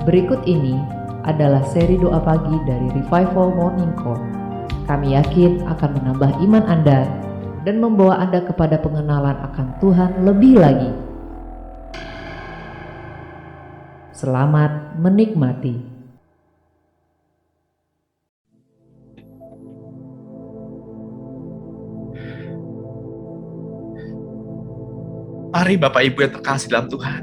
Berikut ini adalah seri doa pagi dari Revival Morning Call. Kami yakin akan menambah iman Anda dan membawa Anda kepada pengenalan akan Tuhan lebih lagi. Selamat menikmati. Mari Bapak Ibu yang terkasih dalam Tuhan,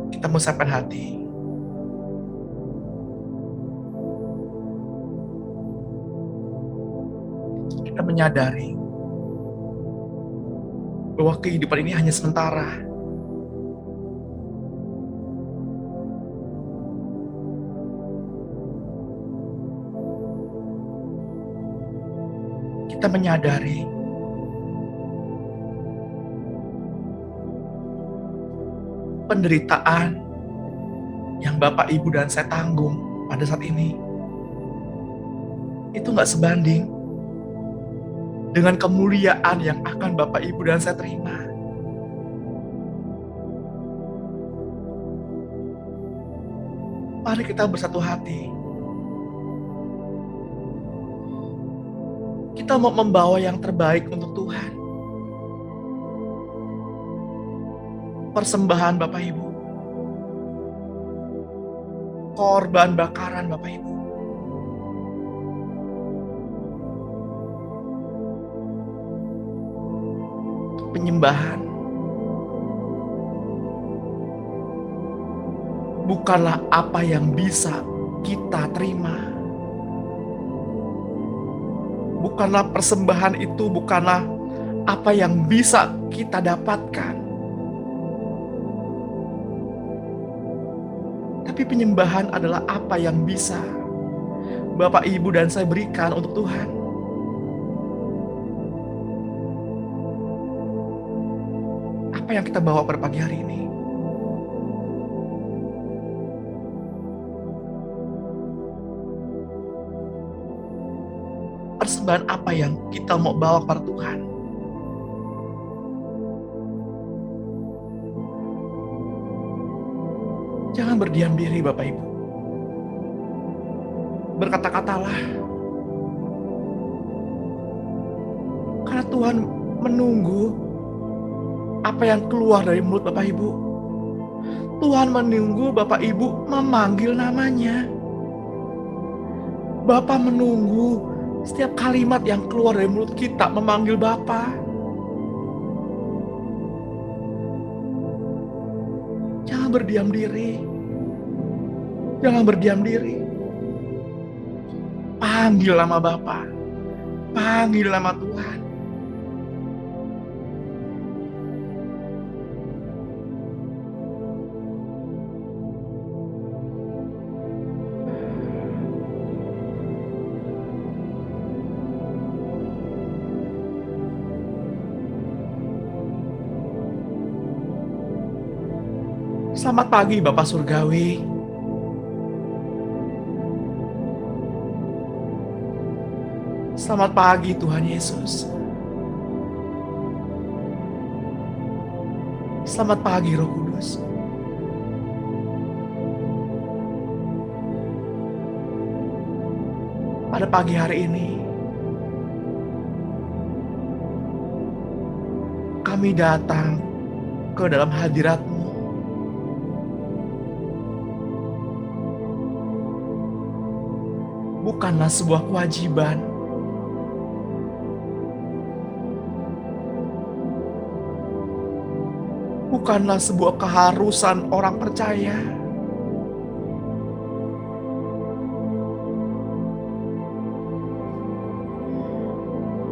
kita musapkan hati. Kita menyadari bahwa kehidupan ini hanya sementara. Kita menyadari penderitaan yang Bapak, Ibu, dan saya tanggung pada saat ini itu nggak sebanding dengan kemuliaan yang akan Bapak, Ibu, dan saya terima. Mari kita bersatu hati. Kita mau membawa yang terbaik untuk Tuhan. Persembahan Bapak Ibu, korban bakaran Bapak Ibu, penyembahan bukanlah apa yang bisa kita terima. Bukanlah persembahan itu, bukanlah apa yang bisa kita dapatkan. Tapi penyembahan adalah apa yang bisa Bapak, Ibu, dan saya berikan untuk Tuhan. Apa yang kita bawa pada pagi hari ini? Persembahan apa yang kita mau bawa kepada Tuhan? Jangan berdiam diri Bapak Ibu. Berkata-katalah. Karena Tuhan menunggu apa yang keluar dari mulut Bapak Ibu. Tuhan menunggu Bapak Ibu memanggil namanya. Bapa menunggu setiap kalimat yang keluar dari mulut kita memanggil Bapa. Jangan berdiam diri. Jangan berdiam diri. Panggil nama Bapa. Panggil nama Tuhan. Selamat pagi Bapak Surgawi. Selamat pagi Tuhan Yesus. Selamat pagi Roh Kudus. Pada pagi hari ini, kami datang ke dalam hadirat-Mu. Bukanlah sebuah kewajiban, bukanlah sebuah keharusan orang percaya,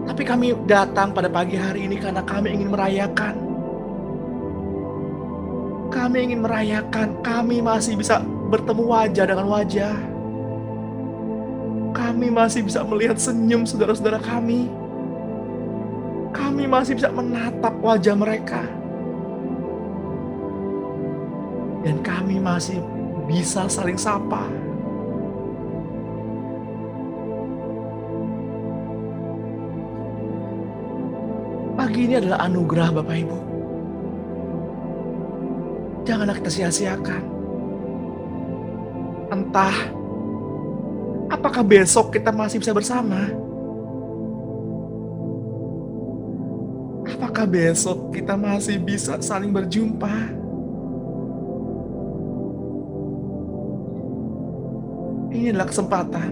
tapi kami datang pada pagi hari ini karena kami ingin merayakan. Kami ingin merayakan, kami masih bisa bertemu wajah dengan wajah. Kami masih bisa melihat senyum saudara-saudara kami. Kami masih bisa menatap wajah mereka. Dan kami masih bisa saling sapa. Pagi ini adalah anugerah Bapak Ibu. Janganlah kita sia-siakan. Entah apakah besok kita masih bisa bersama. Apakah besok kita masih bisa saling berjumpa? Ini adalah kesempatan.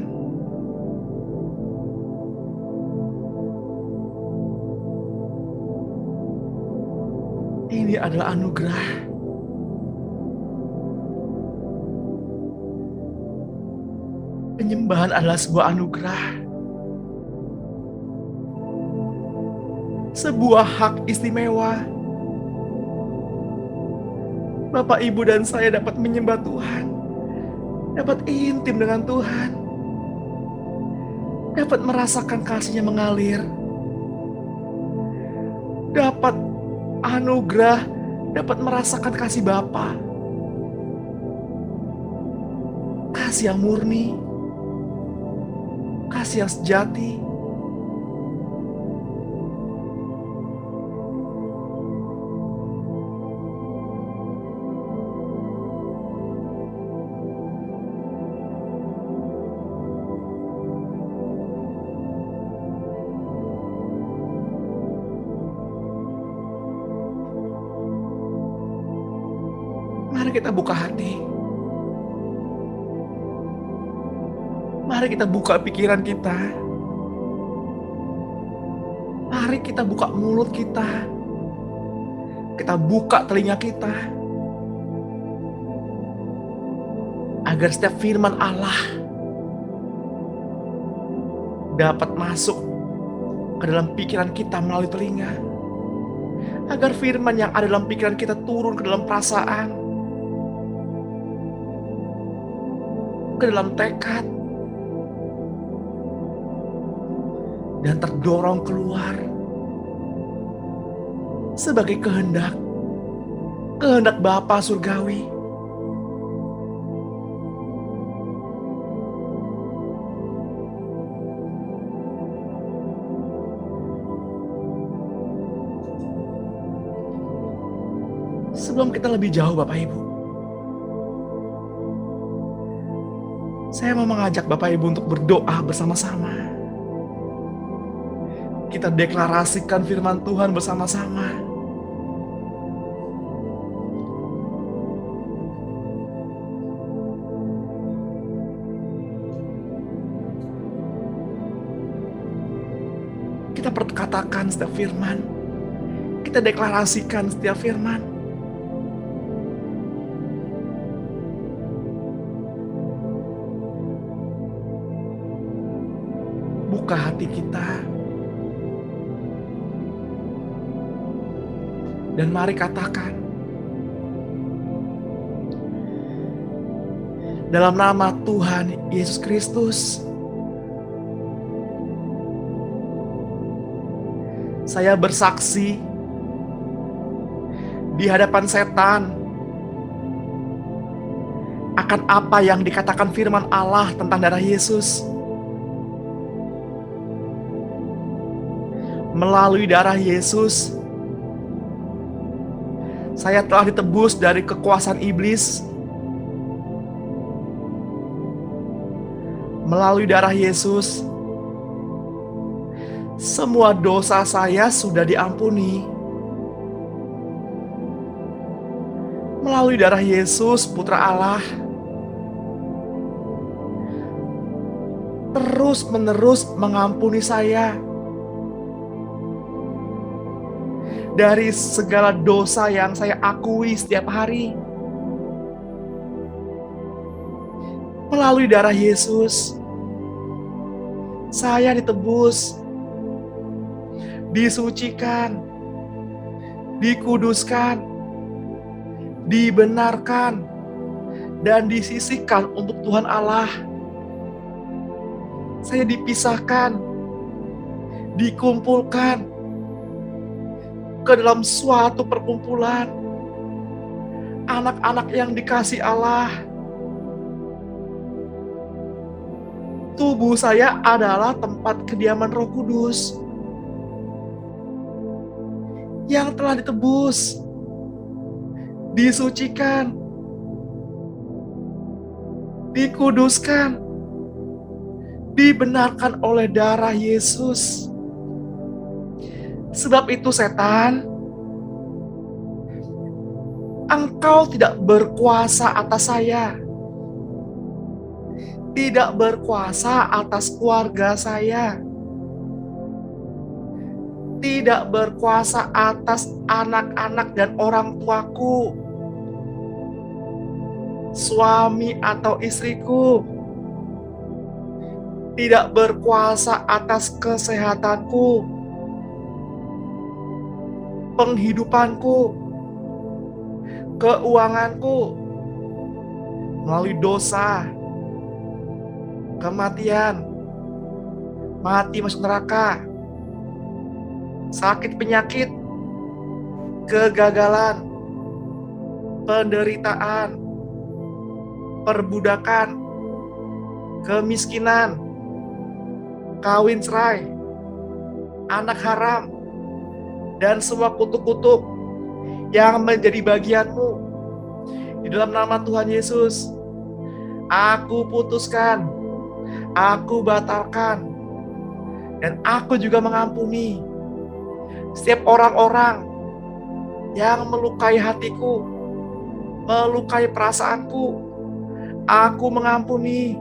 Ini adalah anugerah. Penyembahan adalah sebuah anugerah. Sebuah hak istimewa. Bapak, Ibu, dan saya dapat menyembah Tuhan. Dapat intim dengan Tuhan. Dapat merasakan kasih-Nya mengalir. Dapat anugerah, dapat merasakan kasih Bapa. Kasih yang murni. Kasih yang sejati. Mari kita buka hati. Mari kita buka pikiran kita. Mari kita buka mulut kita. Kita buka telinga kita. Agar setiap firman Allah dapat masuk ke dalam pikiran kita melalui telinga. Agar firman yang ada dalam pikiran kita turun ke dalam perasaan. Ke dalam tekad. Dan terdorong keluar sebagai kehendak Bapa surgawi. Sebelum kita lebih jauh Bapak Ibu, saya mau mengajak Bapak Ibu untuk berdoa bersama-sama. Kita deklarasikan firman Tuhan bersama-sama. Kita perkatakan setiap firman. Kita deklarasikan setiap firman. Buka hati kita. Dan mari katakan, dalam nama Tuhan Yesus Kristus, saya bersaksi di hadapan setan akan apa yang dikatakan firman Allah tentang darah Yesus. Melalui darah Yesus, saya telah ditebus dari kekuasaan iblis. Melalui darah Yesus, semua dosa saya sudah diampuni. Melalui darah Yesus, Putra Allah, terus-menerus mengampuni saya dari segala dosa yang saya akui setiap hari. Melalui darah Yesus, saya ditebus, disucikan, dikuduskan, dibenarkan, dan disisihkan untuk Tuhan Allah. Saya dipisahkan, dikumpulkan ke dalam suatu perkumpulan anak-anak yang dikasihi Allah. Tubuh saya adalah tempat kediaman Roh Kudus yang telah ditebus, disucikan, dikuduskan, dibenarkan oleh darah Yesus. Sebab itu setan, engkau tidak berkuasa atas saya, tidak berkuasa atas keluarga saya, tidak berkuasa atas anak-anak dan orang tuaku, suami atau istriku, tidak berkuasa atas kesehatanku, penghidupanku, keuanganku, melalui dosa, kematian, mati masuk neraka, sakit penyakit, kegagalan, penderitaan, perbudakan, kemiskinan, kawin cerai, anak haram, dan semua kutuk-kutuk yang menjadi bagianmu. Di dalam nama Tuhan Yesus, aku putuskan, aku batalkan, dan aku juga mengampuni setiap orang-orang yang melukai hatiku, melukai perasaanku. Aku mengampuni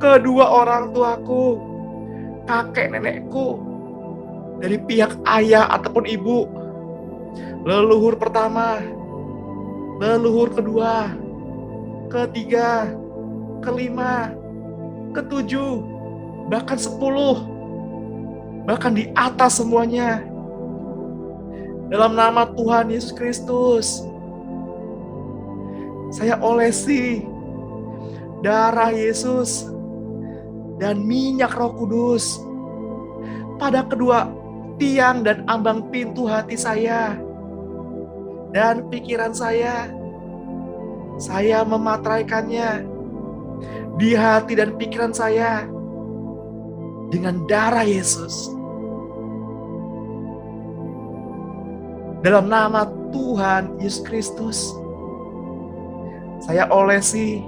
kedua orang tuaku, kakek nenekku, dari pihak ayah ataupun ibu, leluhur pertama, leluhur kedua, ketiga, kelima, ketujuh, bahkan 10, bahkan di atas semuanya. Dalam nama Tuhan Yesus Kristus, saya olesi darah Yesus dan minyak Roh Kudus pada kedua tiang dan ambang pintu hati saya dan pikiran saya. Saya mematraikannya di hati dan pikiran saya dengan darah Yesus. Dalam nama Tuhan Yesus Kristus, saya olesi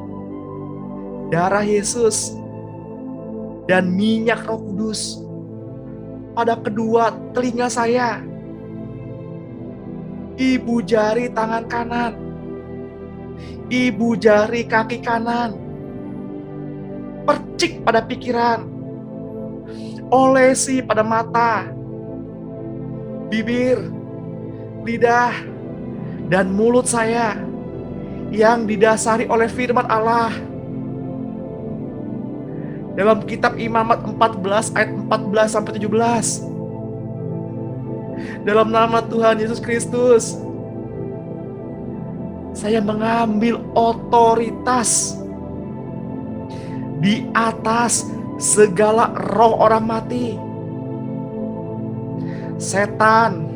darah Yesus dan minyak Roh Kudus pada kedua telinga saya, ibu jari tangan kanan, ibu jari kaki kanan, percik pada pikiran, olesi pada mata, bibir, lidah, dan mulut saya yang didasari oleh firman Allah. Dalam kitab Imamat 14 ayat 14-17. Dalam nama Tuhan Yesus Kristus, saya mengambil otoritas di atas segala roh orang mati, setan,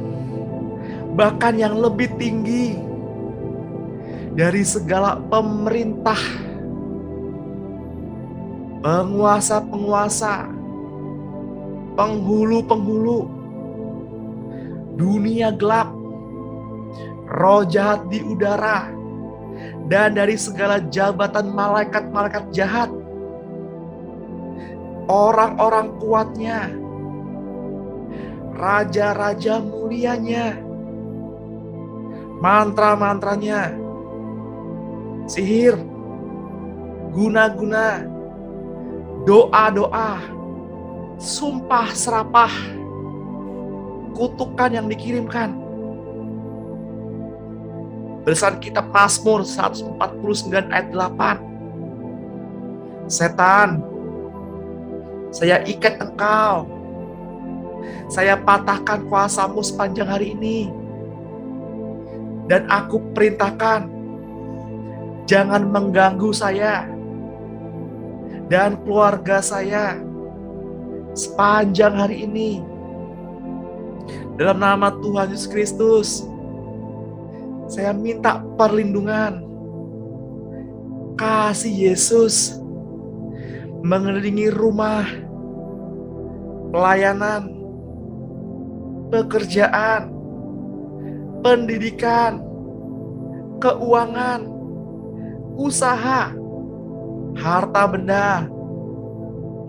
bahkan yang lebih tinggi dari segala pemerintah, penguasa-penguasa, penghulu-penghulu, dunia gelap, roh jahat di udara, dan dari segala jabatan malaikat-malaikat jahat, orang-orang kuatnya, raja-raja mulianya, mantra-mantranya, sihir, guna-guna, doa-doa, sumpah serapah, kutukan yang dikirimkan. Berdasarkan kitab Mazmur 149 ayat 8. Setan, saya ikat engkau, saya patahkan kuasamu sepanjang hari ini, dan aku perintahkan, jangan mengganggu saya dan keluarga saya sepanjang hari ini. Dalam nama Tuhan Yesus Kristus, saya minta perlindungan, kasih Yesus mengelilingi rumah, pelayanan, pekerjaan, pendidikan, keuangan, usaha, harta benda,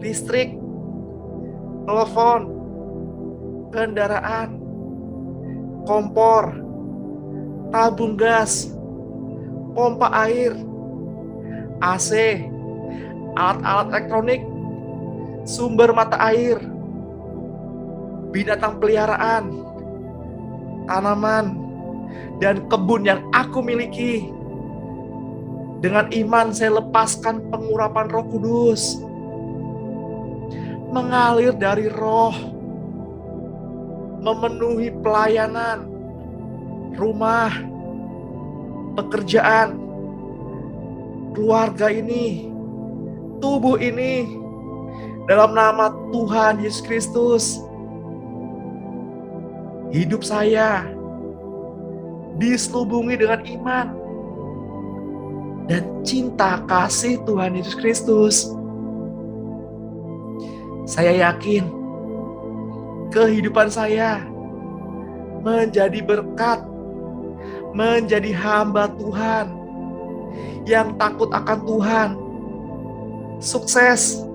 listrik, telepon, kendaraan, kompor, tabung gas, pompa air, AC, alat-alat elektronik, sumber mata air, binatang peliharaan, tanaman, dan kebun yang aku miliki. Dengan iman saya lepaskan pengurapan Roh Kudus, mengalir dari roh, memenuhi pelayanan, rumah, pekerjaan, keluarga ini, tubuh ini, dalam nama Tuhan Yesus Kristus. Hidup saya diselubungi dengan iman dan cinta kasih Tuhan Yesus Kristus. Saya yakin kehidupan saya menjadi berkat, menjadi hamba Tuhan yang takut akan Tuhan, sukses,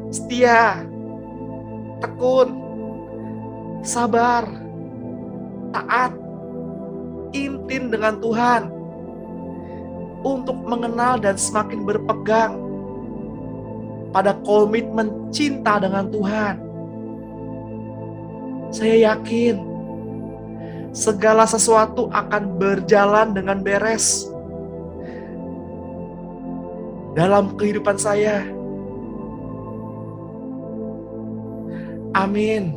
setia, tekun, sabar, taat, intim dengan Tuhan, untuk mengenal dan semakin berpegang pada komitmen cinta dengan Tuhan. Saya yakin segala sesuatu akan berjalan dengan beres dalam kehidupan saya. Amin.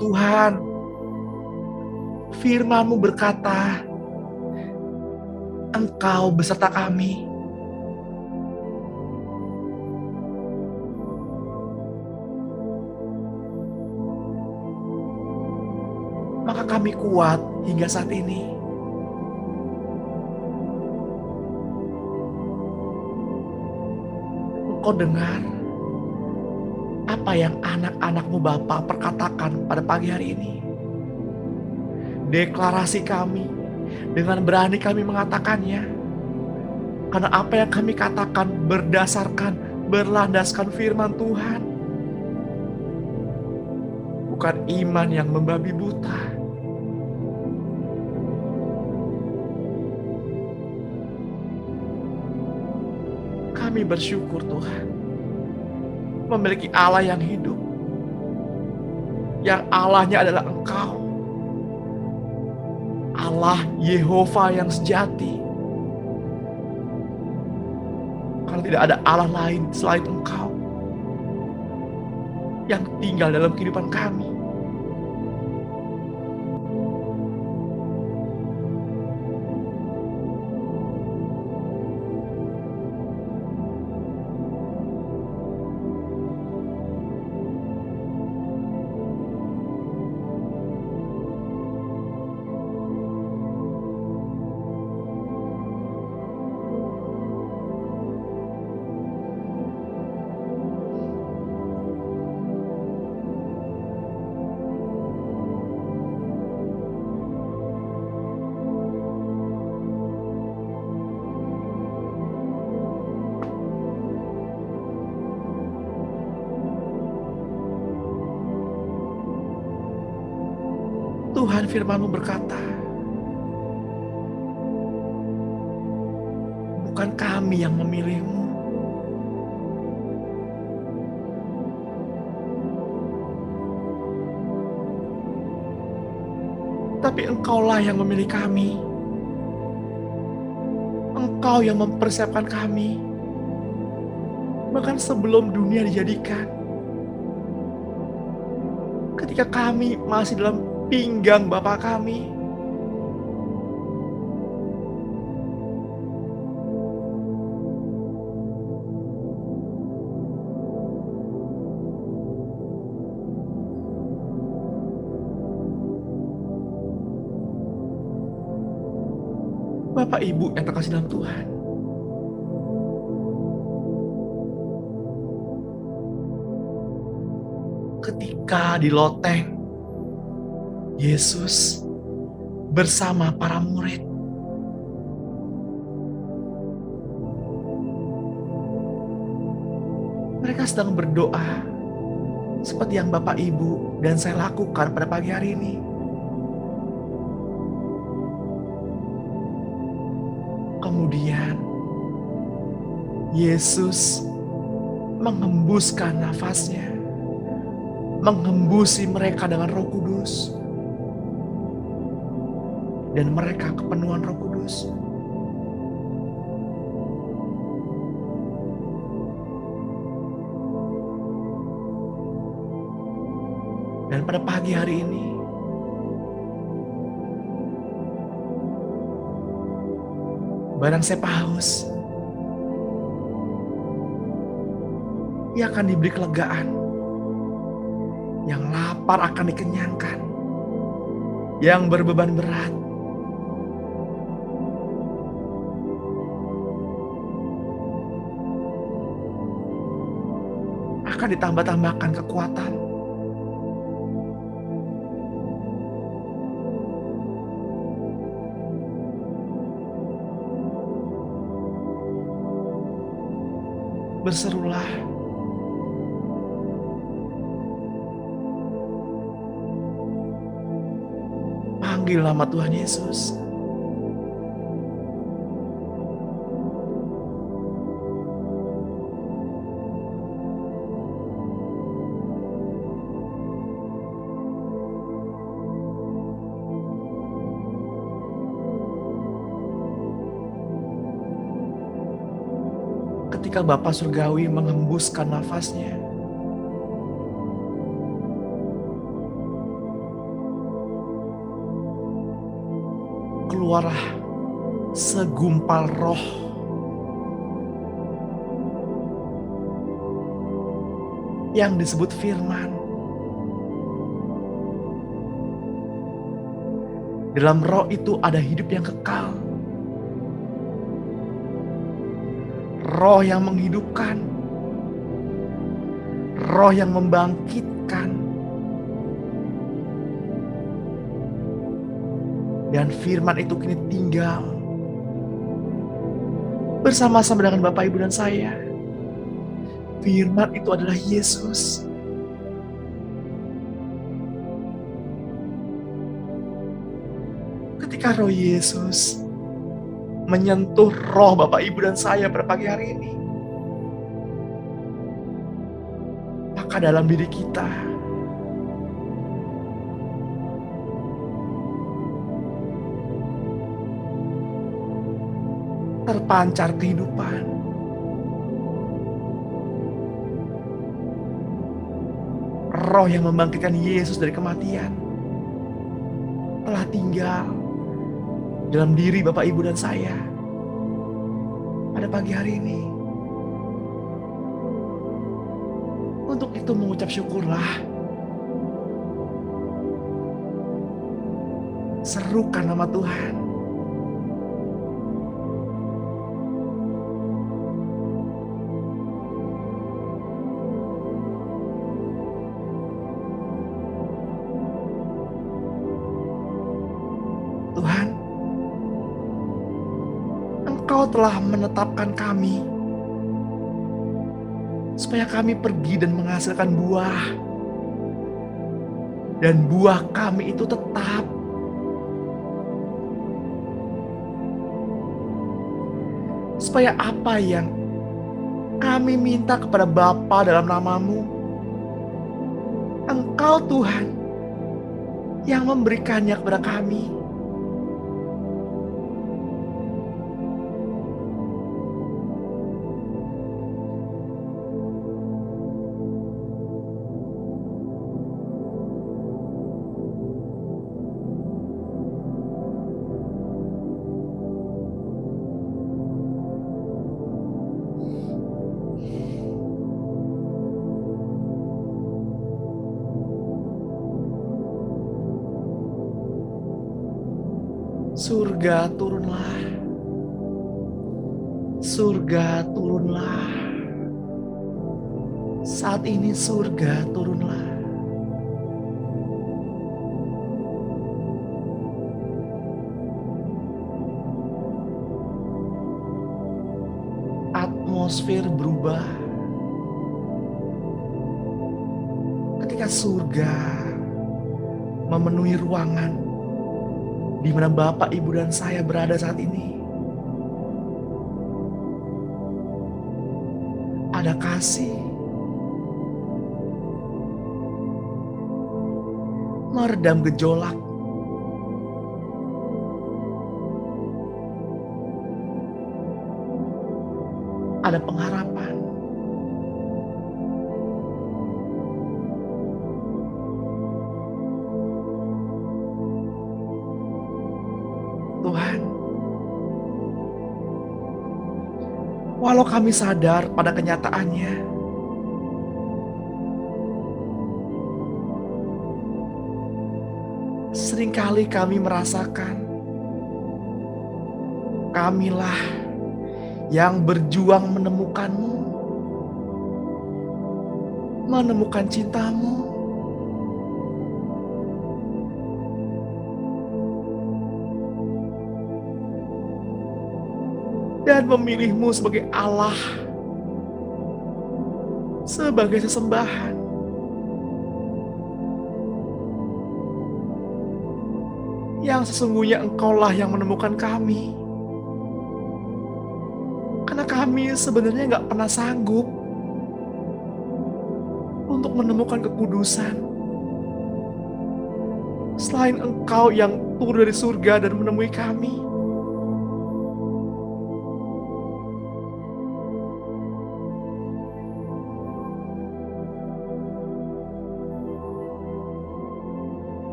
Tuhan, firman-Mu berkata, Engkau beserta kami. Maka kami kuat hingga saat ini. Engkau dengar apa yang anak-anak-Mu Bapa perkatakan pada pagi hari ini. Deklarasi kami, dengan berani kami mengatakannya. Karena apa yang kami katakan berdasarkan, berlandaskan firman Tuhan. Bukan iman yang membabi buta. Kami bersyukur Tuhan, memiliki Allah yang hidup, yang Allahnya adalah Engkau, Allah Yehova yang sejati. Karena tidak ada Allah lain selain Engkau yang tinggal dalam kehidupan kami. Tuhan firman-Mu berkata, bukan kami yang memilih-Mu, tapi Engkaulah yang memilih kami. Engkau yang mempersiapkan kami, bahkan sebelum dunia dijadikan. Ketika kami masih dalam pinggang Bapa kami, Bapak Ibu yang terkasih dalam Tuhan, ketika di loteng Yesus bersama para murid Mereka sedang berdoa seperti yang Bapak Ibu dan saya lakukan pada pagi hari ini. Kemudian Yesus menghembuskan nafasnya, menghembusi mereka dengan Roh Kudus, dan mereka kepenuhan Roh Kudus. Dan pada pagi hari ini, barang siapa haus, ia akan diberi kelegaan. Yang lapar akan dikenyangkan. Yang berbeban berat akan ditambah-tambahkan kekuatan. Berserulah, panggil nama Tuhan Yesus. Ketika Bapa Surgawi menghembuskan nafasnya, keluarlah segumpal roh yang disebut firman. Dalam roh itu ada hidup yang kekal. Roh yang menghidupkan. Roh yang membangkitkan. Dan firman itu kini tinggal bersama-sama dengan Bapak, Ibu, dan saya. Firman itu adalah Yesus. Ketika roh Yesus menyentuh roh Bapak, Ibu, dan saya pada pagi hari ini, maka dalam diri kita terpancar kehidupan. Roh yang membangkitkan Yesus dari kematian telah tinggal dalam diri Bapak, Ibu, dan saya pada pagi hari ini. Untuk itu mengucap syukurlah. Serukan nama Tuhan. Tuhan, Engkau telah menetapkan kami supaya kami pergi dan menghasilkan buah. Dan buah kami itu tetap. Supaya apa yang kami minta kepada Bapa dalam nama-Mu, Engkau Tuhan yang memberikannya kepada kami. Surga turunlah. Surga turunlah. Saat ini surga turunlah. Atmosfer berubah. ketika surga memenuhi ruangan di mana Bapak, Ibu, dan saya berada saat ini, ada kasih, meredam gejolak, ada pengharapan. Tuhan, walau kami sadar pada kenyataannya, seringkali kami merasakan kamilah yang berjuang menemukan-Mu, menemukan cinta-Mu. Dan memilih-Mu sebagai Allah, sebagai sesembahan. Yang sesungguhnya Engkaulah yang menemukan kami. Karena kami sebenarnya gak pernah sanggup untuk menemukan kekudusan. Selain Engkau yang turun dari surga dan menemui kami.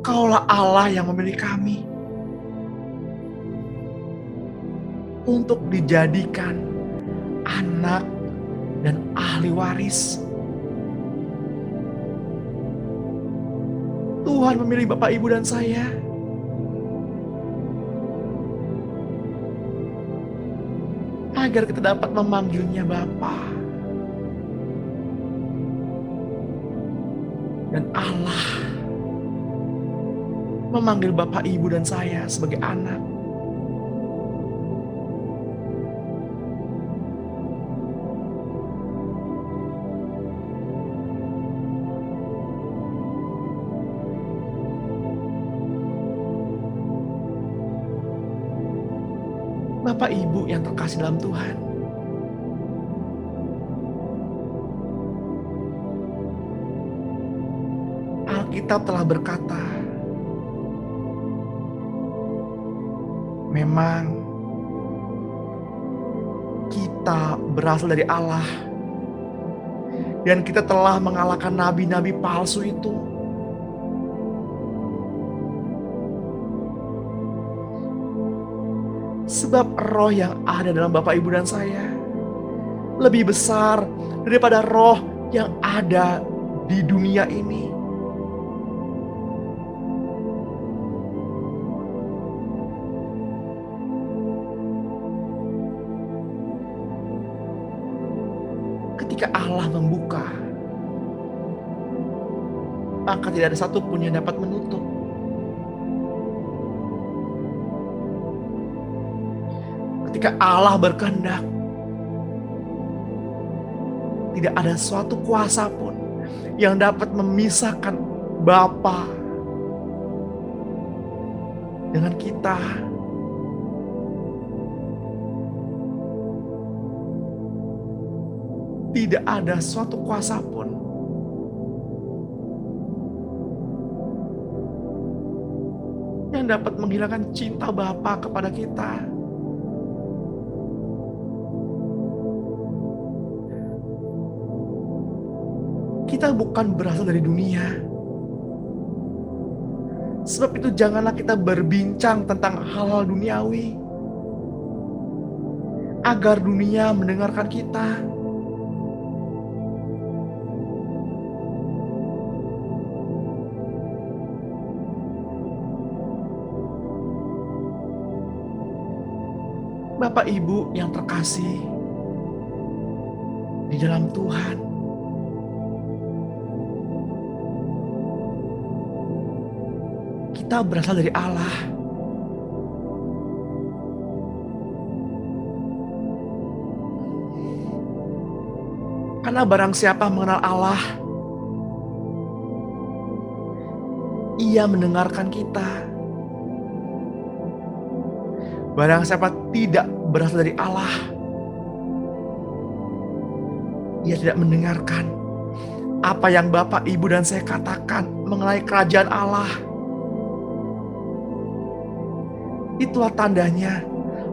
Engkaulah Allah yang memilih kami untuk dijadikan anak dan ahli waris. Tuhan memilih Bapak, Ibu, dan saya agar kita dapat memanggilnya Bapa. Dan Allah memanggil Bapak, Ibu, dan saya sebagai anak. Bapak, Ibu yang terkasih dalam Tuhan, Alkitab telah berkata, memang kita berasal dari Allah dan kita telah mengalahkan nabi-nabi palsu itu. Sebab roh yang ada dalam Bapak, Ibu, dan saya lebih besar daripada roh yang ada di dunia ini. Ketika Allah membuka, maka tidak ada satupun yang dapat menutup. Ketika Allah berkehendak, tidak ada suatu kuasa pun yang dapat memisahkan Bapa dengan kita. Tidak ada suatu kuasa pun yang dapat menghilangkan cinta Bapa kepada kita. Kita bukan berasal dari dunia. Sebab itu janganlah kita berbincang tentang hal-hal duniawi, agar dunia mendengarkan kita. Bapak, Ibu yang terkasih di dalam Tuhan, kita berasal dari Allah. Karena barang siapa mengenal Allah, Ia mendengarkan kita. Barang siapa tidak berasal dari Allah, Ia tidak mendengarkan apa yang Bapak, Ibu, dan saya katakan mengenai kerajaan Allah. Itulah tandanya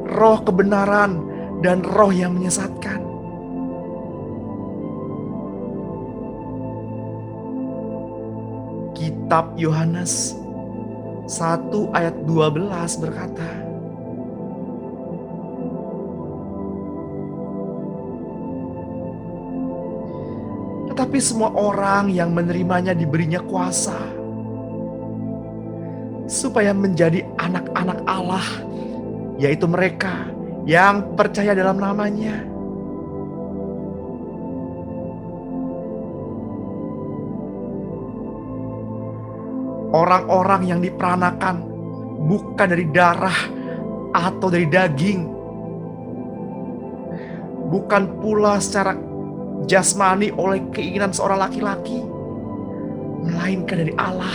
roh kebenaran dan roh yang menyesatkan. Kitab Yohanes 1 ayat 12 berkata, tetapi semua orang yang menerimanya diberinya kuasa supaya menjadi anak-anak Allah, yaitu mereka yang percaya dalam namanya. Orang-orang yang diperanakan bukan dari darah atau dari daging, bukan pula secara jasmani oleh keinginan seorang laki-laki, melainkan dari Allah.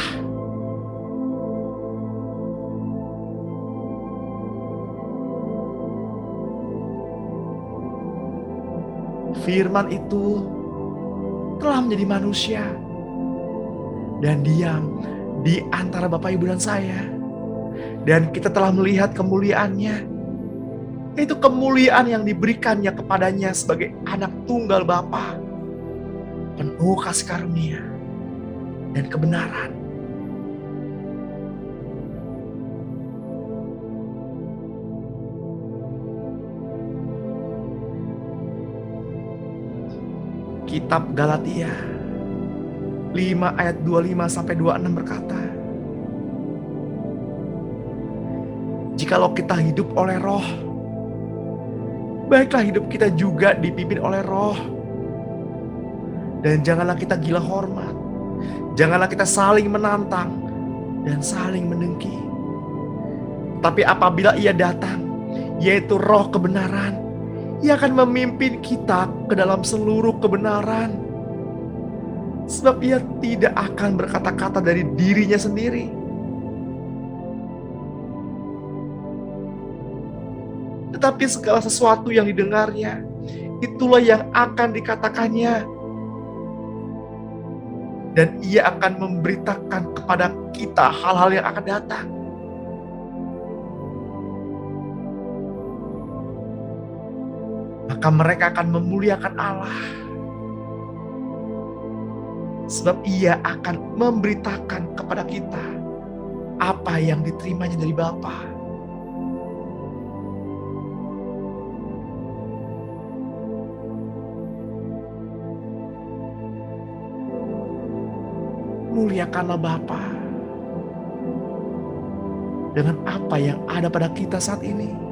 Firman itu telah menjadi manusia dan diam di antara Bapak, Ibu, dan saya. Dan kita telah melihat kemuliaannya, yaitu kemuliaan yang diberikannya kepadanya sebagai anak tunggal Bapa, penuh kasih karunia dan kebenaran. Kitab Galatia 5 ayat 25-26 berkata, jikalau kita hidup oleh roh, baiklah hidup kita juga dipimpin oleh roh. Dan janganlah kita gila hormat, janganlah kita saling menantang dan saling mendengki. Tapi apabila Ia datang, yaitu roh kebenaran, Ia akan memimpin kita ke dalam seluruh kebenaran. Sebab Ia tidak akan berkata-kata dari dirinya sendiri, tetapi segala sesuatu yang didengarnya, itulah yang akan dikatakannya. Dan Ia akan memberitakan kepada kita hal-hal yang akan datang. Maka mereka akan memuliakan Allah, sebab Ia akan memberitakan kepada kita apa yang diterimanya dari Bapa. Muliakanlah Bapa dengan apa yang ada pada kita saat ini.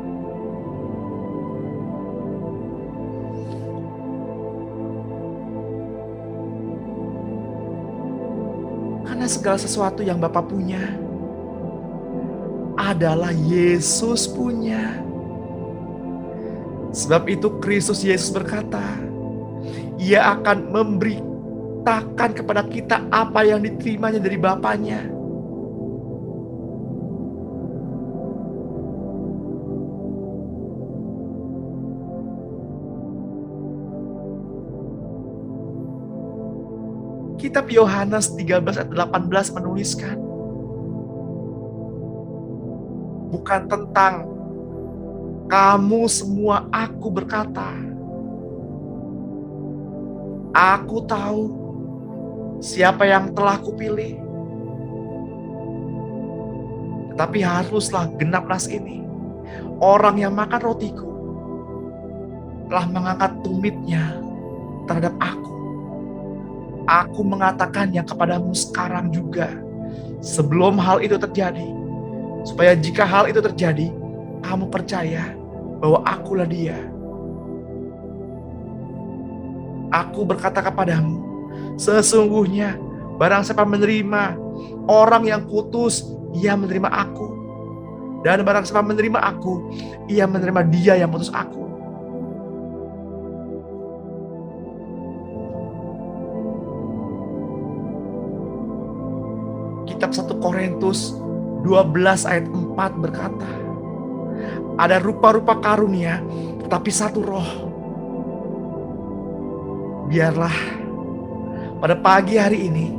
Karena segala sesuatu yang Bapa punya adalah Yesus punya. Sebab itu Kristus Yesus berkata, Ia akan memberitakan kepada kita apa yang diterimanya dari Bapanya. Kitab Yohanes 13 ayat 18 menuliskan, bukan tentang kamu semua aku berkata, aku tahu siapa yang telah kupilih. Tetapi haruslah genap nas ini, orang yang makan rotiku telah mengangkat tumitnya terhadap aku. Aku mengatakannya kepadamu sekarang juga, sebelum hal itu terjadi, supaya jika hal itu terjadi, kamu percaya bahwa akulah Dia. Aku berkata kepadamu, sesungguhnya barang siapa menerima orang yang kutus, ia menerima aku. Dan barang siapa menerima aku, ia menerima Dia yang mengutus aku. kitab 1 Korintus 12 ayat 4 berkata, ada rupa-rupa karunia tetapi satu roh. Biarlah pada pagi hari ini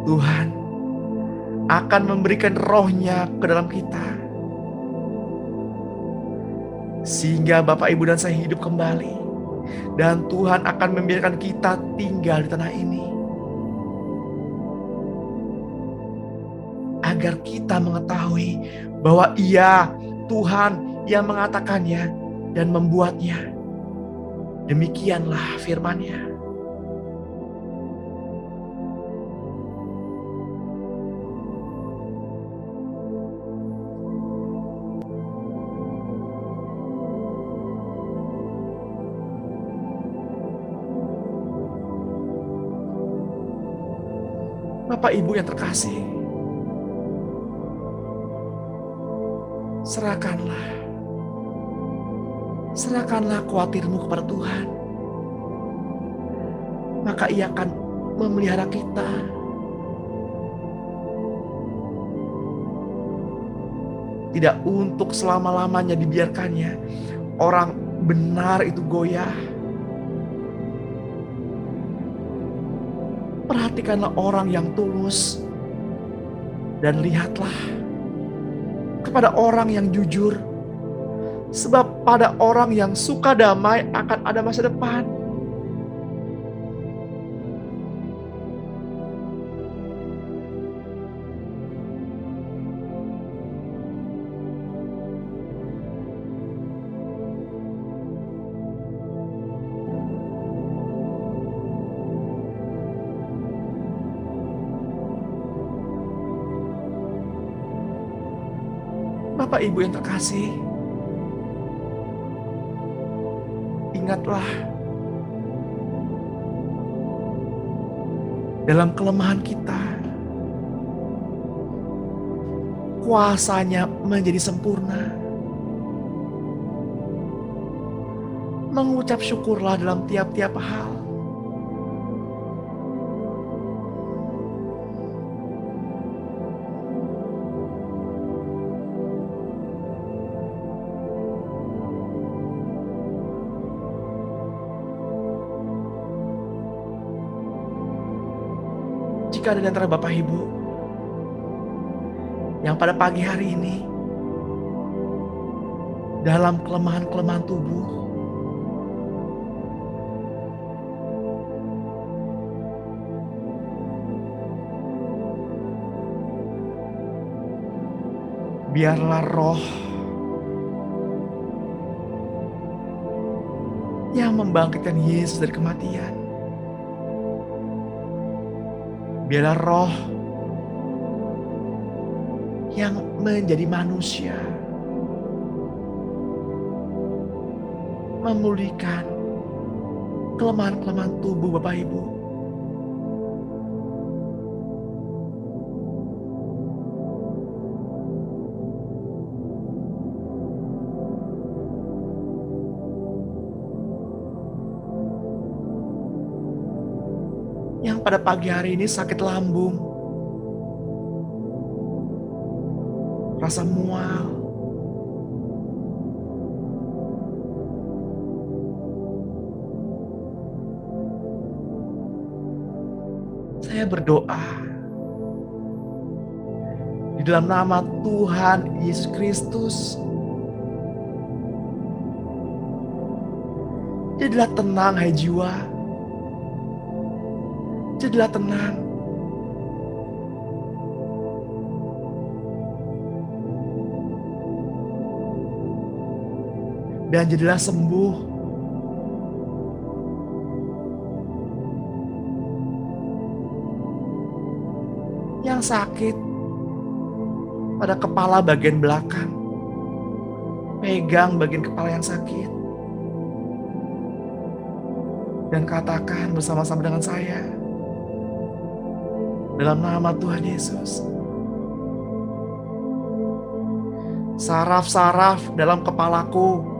Tuhan akan memberikan roh-Nya ke dalam kita, sehingga Bapak, Ibu, dan saya hidup kembali. Dan Tuhan akan membiarkan kita tinggal di tanah ini, agar kita mengetahui bahwa Ia, Tuhan, yang mengatakannya dan membuatnya. Demikianlah firman-Nya. Bapak, Ibu yang terkasih, serahkanlah khawatirmu kepada Tuhan, maka Ia akan memelihara kita. Tidak untuk selama-lamanya dibiarkannya orang benar itu goyah. Perhatikanlah orang yang tulus, dan lihatlah kepada orang yang jujur, sebab pada orang yang suka damai akan ada masa depan. Bapak, Ibu yang terkasih, ingatlah, dalam kelemahan kita, kuasa-Nya menjadi sempurna. Mengucap syukurlah dalam tiap-tiap hal. Jika ada di antara Bapak Ibu yang pada pagi hari ini dalam kelemahan-kelemahan tubuh, biarlah roh yang membangkitkan Yesus dari kematian, biarlah roh yang menjadi manusia memulihkan kelemahan-kelemahan tubuh Bapak Ibu. Yang pada pagi hari ini sakit lambung, rasa mual, saya berdoa di dalam nama Tuhan Yesus Kristus, jadilah tenang hai jiwa, jadilah tenang. Dan jadilah sembuh. Yang sakit pada kepala bagian belakang, pegang bagian kepala yang sakit, dan katakan bersama-sama dengan saya, dalam nama Tuhan Yesus, saraf-saraf dalam kepalaku,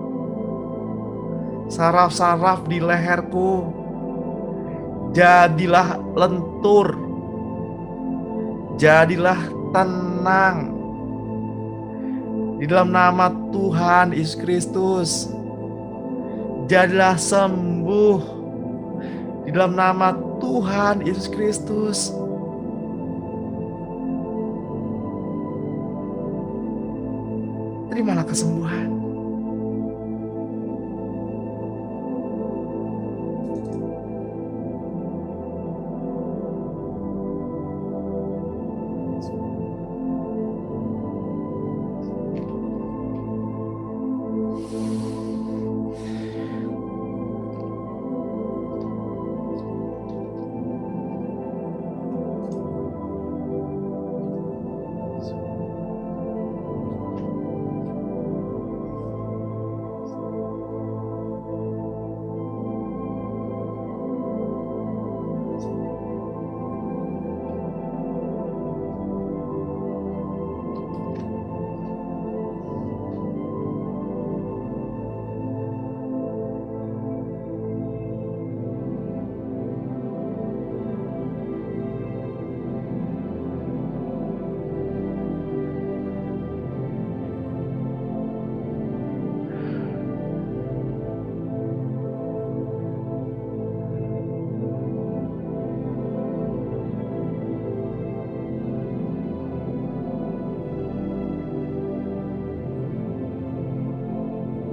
saraf-saraf di leherku, jadilah lentur, Jadilah tenang di dalam nama Tuhan Yesus Kristus. Jadilah sembuh di dalam nama Tuhan Yesus Kristus. Terimalah kesembuhan.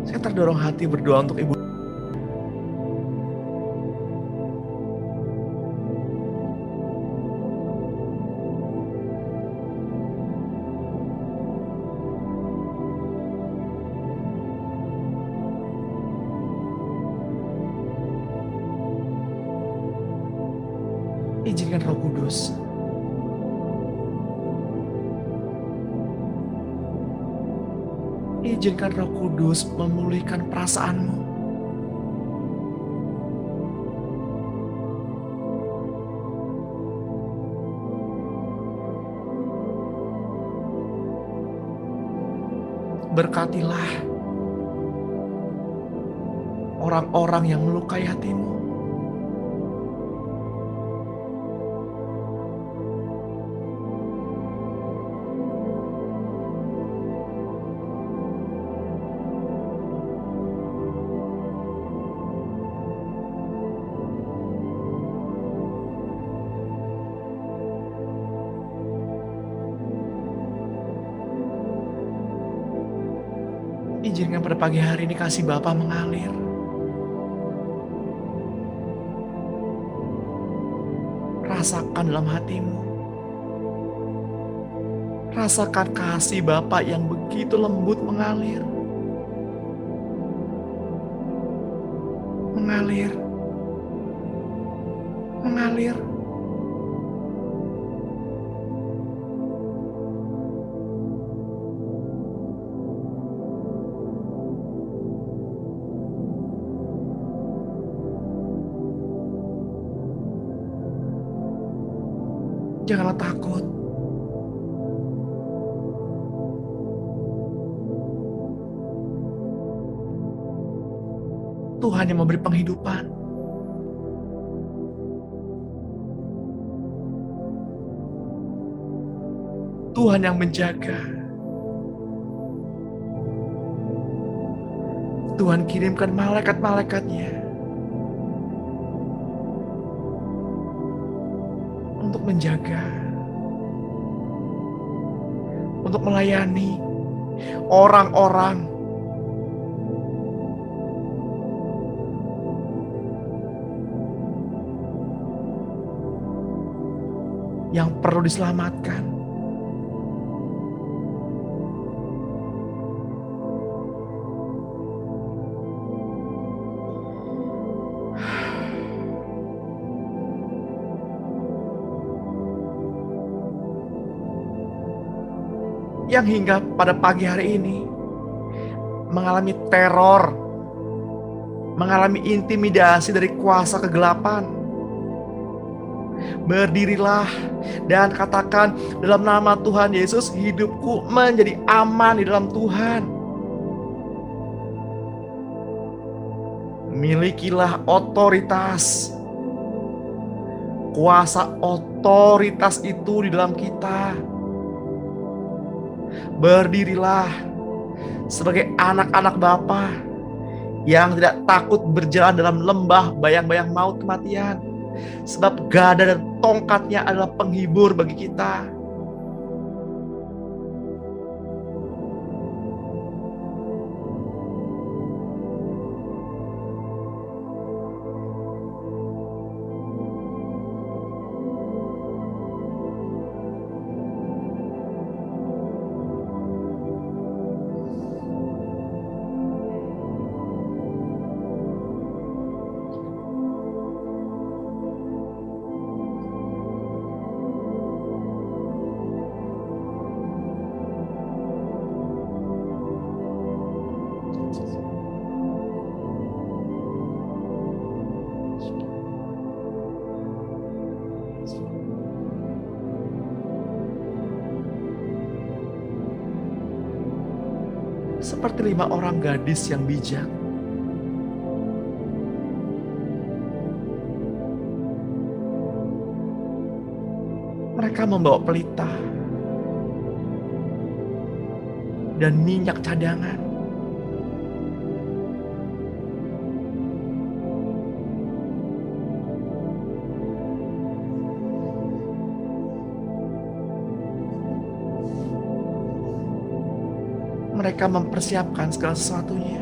Saya terdorong hati berdoa untuk Ibu. Izinkan Roh Kudus izinkan Roh Kudus memulihkan perasaanmu. Berkatilah orang-orang yang melukai hatimu. Izinkan pada pagi hari ini kasih Bapa mengalir. Rasakan dalam hatimu. Rasakan kasih Bapa yang begitu lembut mengalir. Mengalir. Mengalir. Janganlah takut. Tuhan yang memberi penghidupan. Tuhan yang menjaga. Tuhan kirimkan malaikat-malaikatnya untuk menjaga, untuk melayani orang-orang yang perlu diselamatkan. Yang hingga pada pagi hari ini mengalami teror, mengalami intimidasi dari kuasa kegelapan. Berdirilah dan katakan, dalam nama Tuhan Yesus, hidupku menjadi aman di dalam Tuhan. Milikilah otoritas. kuasa otoritas itu di dalam kita. Berdirilah sebagai anak-anak Bapa yang tidak takut berjalan dalam lembah bayang-bayang maut kematian. Sebab gada dan tongkatnya adalah penghibur bagi kita. Seperti 5 orang gadis yang bijak. Mereka membawa pelita dan minyak cadangan. Mereka mempersiapkan segala sesuatunya.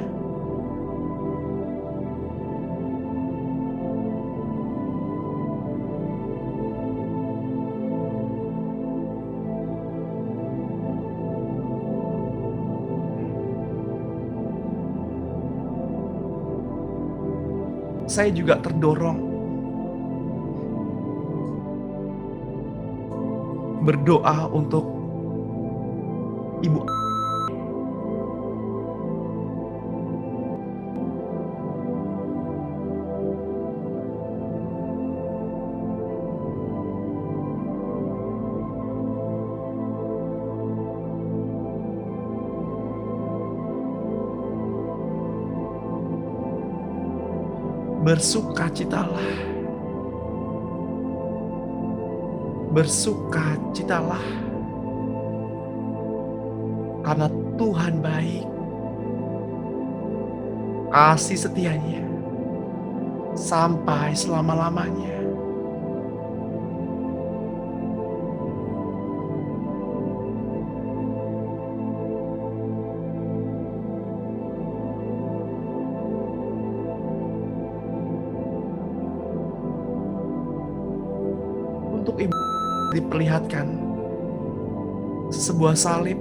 Saya juga terdorong berdoa untuk Ibu. Bersukacitalah. Bersukacitalah. Karena Tuhan baik. Kasih setianya sampai selama-lamanya. Untuk Ibu diperlihatkan sebuah salib.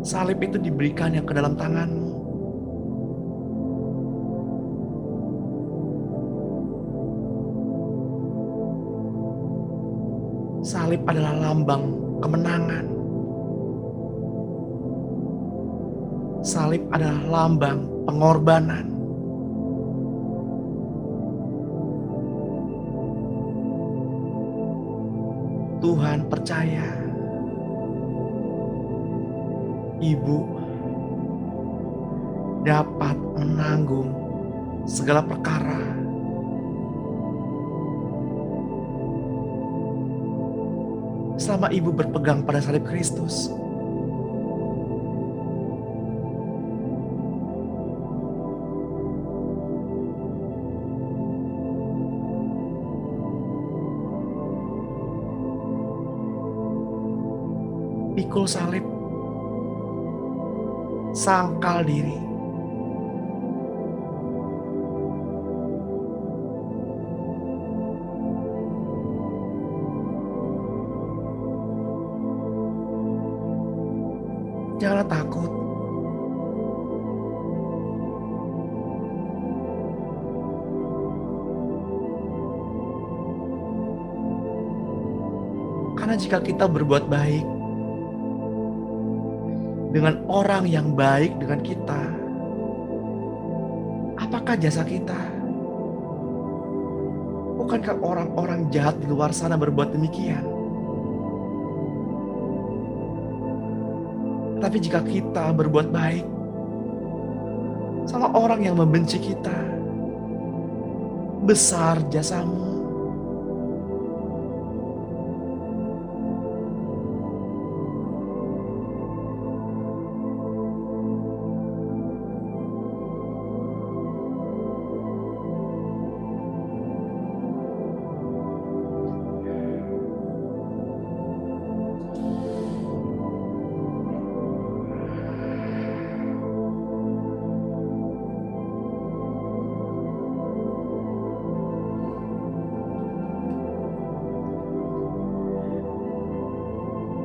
Salib itu diberikannya ke dalam tanganmu. Salib adalah lambang kemenangan. Salib adalah lambang pengorbanan. Tuhan percaya Ibu dapat menanggung segala perkara. Selama Ibu berpegang pada salib Kristus, pikul salib, sangkal diri. Janganlah takut. Karena jika kita berbuat baik dengan orang yang baik dengan kita, apakah jasa kita? Bukankah orang-orang jahat di luar sana berbuat demikian? Tapi jika kita berbuat baik sama orang yang membenci kita, besar jasamu.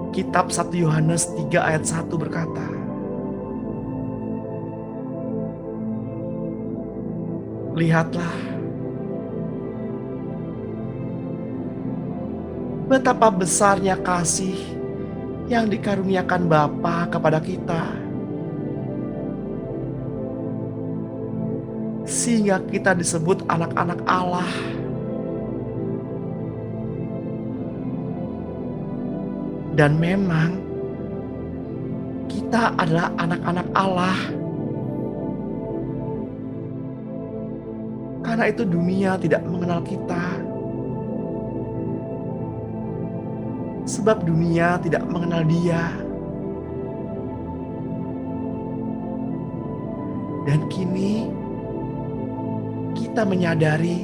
Kitab 1 Yohanes 3 ayat 1 berkata, lihatlah betapa besarnya kasih yang dikaruniakan Bapa kepada kita, sehingga kita disebut anak-anak Allah. Dan memang kita adalah anak-anak Allah. Karena itu dunia tidak mengenal kita. Sebab dunia tidak mengenal Dia. Dan kini kita menyadari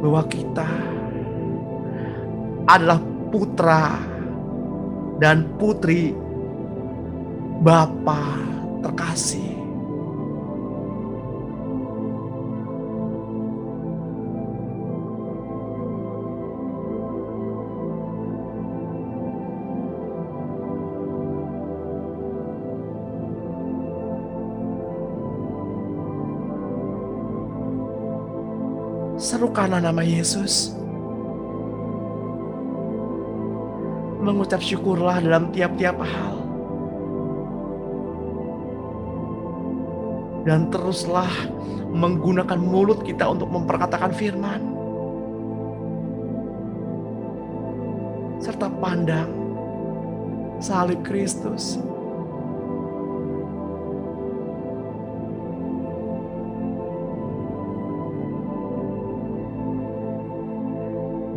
bahwa kita adalah putra dan putri Bapa terkasih. Serukanlah nama Yesus. Mengucap syukurlah dalam tiap-tiap hal. Dan teruslah menggunakan mulut kita untuk memperkatakan firman. Serta pandang salib Kristus.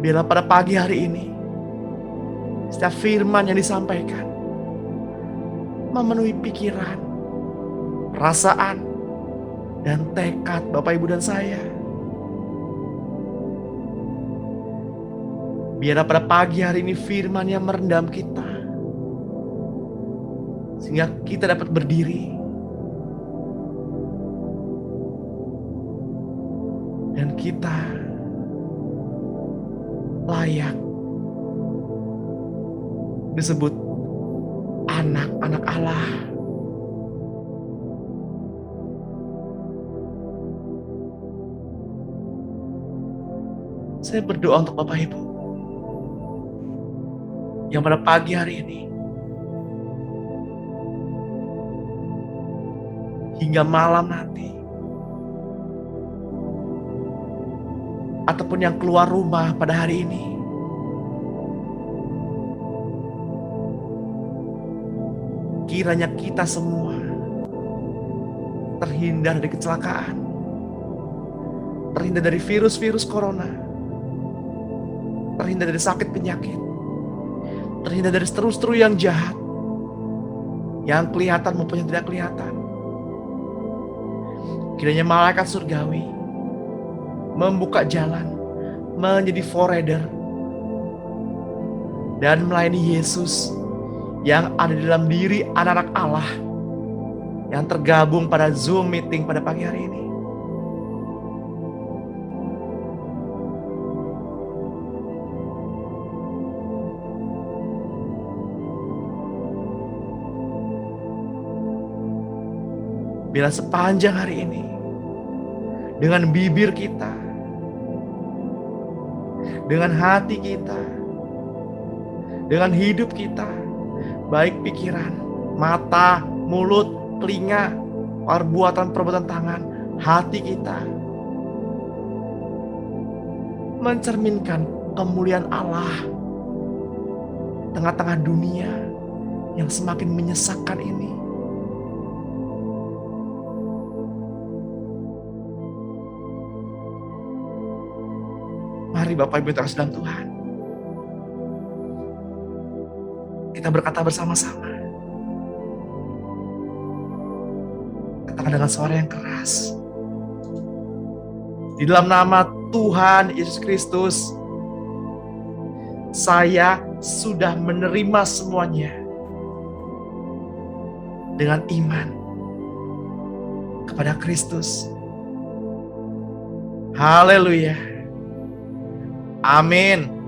Biarlah pada pagi hari ini setiap firman yang disampaikan memenuhi pikiran, perasaan, dan tekad Bapak Ibu dan saya. Biarlah pada pagi hari ini firman yang merendam kita, sehingga kita dapat berdiri dan kita layak disebut anak-anak Allah. Saya berdoa untuk Bapak Ibu yang pada pagi hari ini hingga malam nanti, ataupun yang keluar rumah pada hari ini, kiranya kita semua terhindar dari kecelakaan, terhindar dari virus-virus corona, terhindar dari sakit penyakit, terhindar dari seteru-seteru yang jahat, yang kelihatan maupun yang tidak kelihatan. Kiranya malaikat surgawi membuka jalan menjadi forerunner dan melayani Yesus yang ada di dalam diri anak-anak Allah yang tergabung pada Zoom meeting pada pagi hari ini. Bila sepanjang hari ini dengan bibir kita, dengan hati kita, dengan hidup kita, baik pikiran, mata, mulut, telinga, perbuatan tangan, hati kita mencerminkan kemuliaan Allah tengah-tengah dunia yang semakin menyesakkan ini. Mari Bapak Ibu yang terkasih dalam Tuhan, kita berkata bersama-sama. Katakan dengan suara yang keras. Di dalam nama Tuhan Yesus Kristus, saya sudah menerima semuanya dengan iman kepada Kristus. Haleluya. Amin.